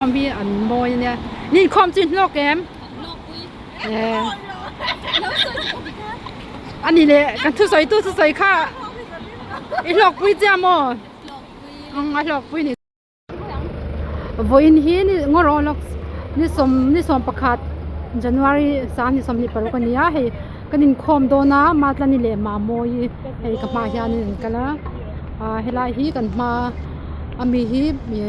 มีอันโมยเนี่ยนี่คอมจินโลกแกมอันนี้เลยกันทุสอยค่ะอีหลอกปุ้ยจ้ามอหลอกปุ้ยนี่วันนี้นี่งอรอลอกนี่สมประกาศ January 3นี่สมนี่ปรุกันเนี่ยให้กันนินคอมโดนะมาตลนี่เลยมาโมยให้กับมาเฮียนี่กันละเฮลาฮีกันมามีฮีมี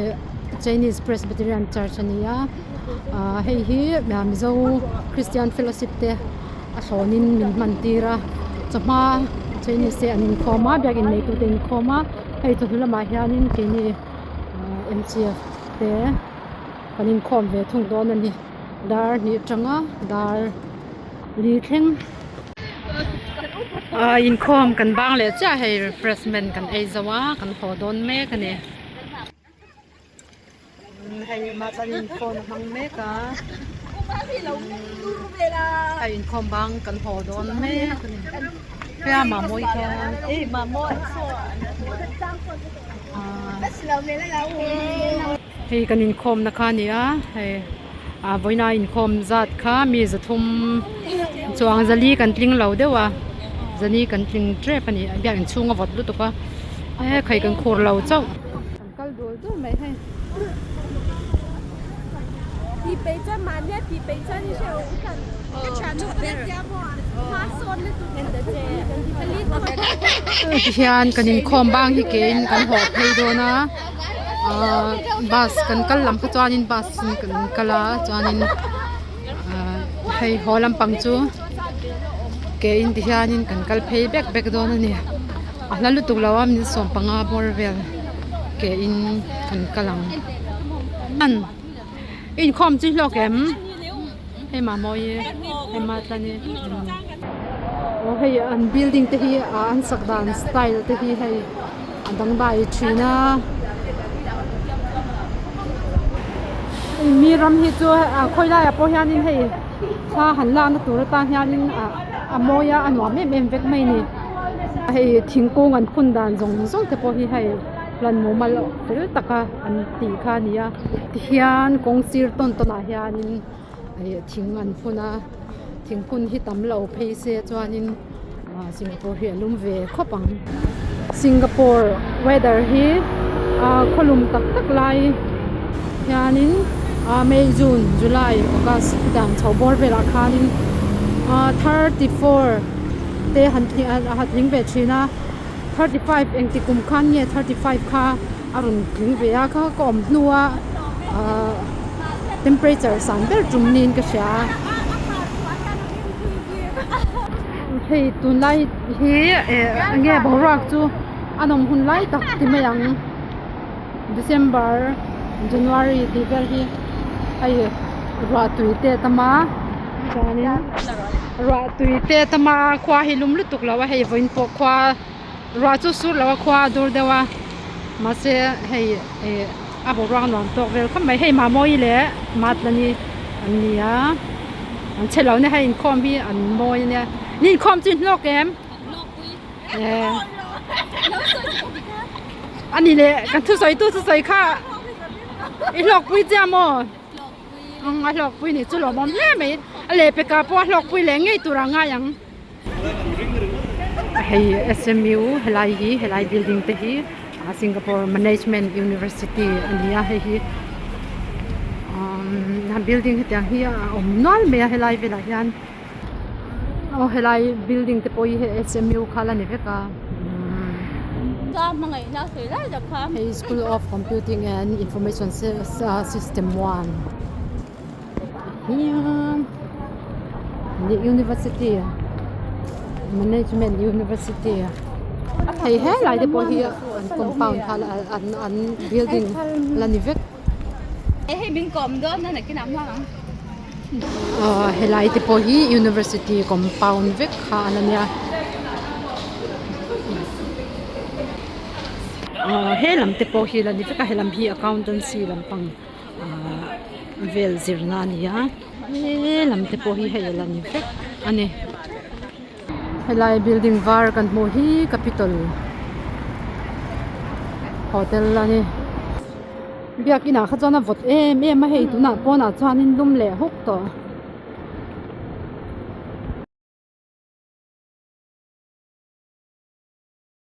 Chinese Presbyterian Church นี่ให้ฮีมีเจ้า Christian Fellowship เตะสอนินมันตีระจะมา Chinese อันนินคอมาแบบอินเมตุเตนคอมาให้ตัวละมาเฮียนินกินี่ MCF เตะกันนินคอมเวทุ่งโดนนี่ดาร์นี่จังดาร์ลีเทงอินคอมกันบ้างเลยจะให้ refreshment กันเอซาวะกันขอโดนแม่กันเนี่ยให้มาตัดอินคอมหังแม่กันให้อินคอมบ้างกันขอโดนแม่กันเนี่ยเพื่อมาโมยกันมาโมยให้กันอินคอมนะคะเนี่ยให้วันนี้อินคอมจัดค่ะมีจะทุ่มจวงจะลีกันทิ้งเราเดี๋ยวว่าจะนี่กันทิ้งเจ็บปนี่อยากช่วงวัดรู้ตัวก็ใครกันโคตรเราเจ้ากันดูด้วยไหมให้ที่ไปจะมาเนี่ยที่ไปจะนี่ใช่ไหมกันฉันก็เล่นยาบ่มาโซนเลยตัวเองเด็กๆที่ลิตรเฮียนกันอินคอมบ้างที่เกณฑ์กันหอบให้ดูนะบัสกันกัลลำก็จวนินบัสกันกัลจวนินให้หอลำปังจูเกอินที่ฮานินกันกัลเพย์แบกโดนนี่แล้วลุตุกเราว่ามีส่วนปังอาบอร์เวลเกอินกันกัลลังอันอินคอมจีโลแกมให้มาโมยให้มาตานี่โอ้ให้อันบิลดิ้งที่อันสักดานสไตล์ที่ให้อันดังใบชีน่ามีรำฮิจูค่อยได้พอเฮียนินให้ถ้าหันหลังตัวตาเฮียนินโมยอันว่าไม่เวกไม่นี่ให้ทิ้งกงอันคุณดานส่งแต่พอที่ให้ลันโมมาลเดี๋ยวตะกะอันตีข้านี่เฮียนกงซีร์ต้นเฮียนินให้ทิ้งอันพุ่นทิ้งพุ่นที่ตำเหล่าเพย์เซจวนินสิงคโปร์เฮียลุ่มเวคบังสิงคโปร์ weather ฮีขลุ่มตักไลเฮียนินMay June July August ดังชาวบอร์เวลาคานิน34เตหันทิ้งเวชีนะ35เองที่กุมขันเนี่ย35ค่ะอารมณ์ทิ้งเวียค่ะก็อมนัวtemperature สั่นเบลจุ่มนินก็เสียให้ตุนไล่เฮ้เงี้ยบอกรักจูอันนมหุ่นไล่ตักที่มายัง December January ที่เวลที่ไอ้รัวตุยเตตมาจานี่รัวตุยเตตมาคว้าให้ลุ่มลุตุกแล้วว่าให้วินปกคว้ารัวจุดสุดแล้วว่าคว้าดูเดียวว่ามาเสียให้บอกรักนอนตกเวลเขาไม่ให้มาโมยเลยมาตอนนี้อันนี้อันเช่นเราเนี่ยให้อินคอมพี่อันโมยเนี่ยนี่อินคอมจินโลกแกมอันนี้เลยกันทุสอยค่ะอีหลอกปุ้ยจ้ามอหลอกปุ้ยนี่จุหลอกมันไม่อะไรไปกับว่าหลอกปุ้ยแหลงไงตัวร่างยังให้ SMU ให้ไลบิลดิ้งที่ Singapore Management University อันนี้ให้บิลดิ้งที่อย่างนี้นอนไม่ให้ไลเวลายันให้ไลบิลดิ้งที่พอให้ SMU ข้าละนี่เวกHey, School of Computing and Information System 1 here the University Management University Hey, like the boy here compound and building Lanivek Hey, bin kom doon na nakinam lang Hey, like the boy University compound vek ha niyaเฮลัมเตโปฮิลันนี่ฟิกาเฮลัมฮี accountancy ลำปังเวลซิร์นานี่เฮลัมเตโปฮิเฮลันนี่ฟิกอันนี้เฮลัย building var กันโมฮี capital hotel อันนี้ biak ina kha chona vot em em a hei tu na pona chuan in lum le huk to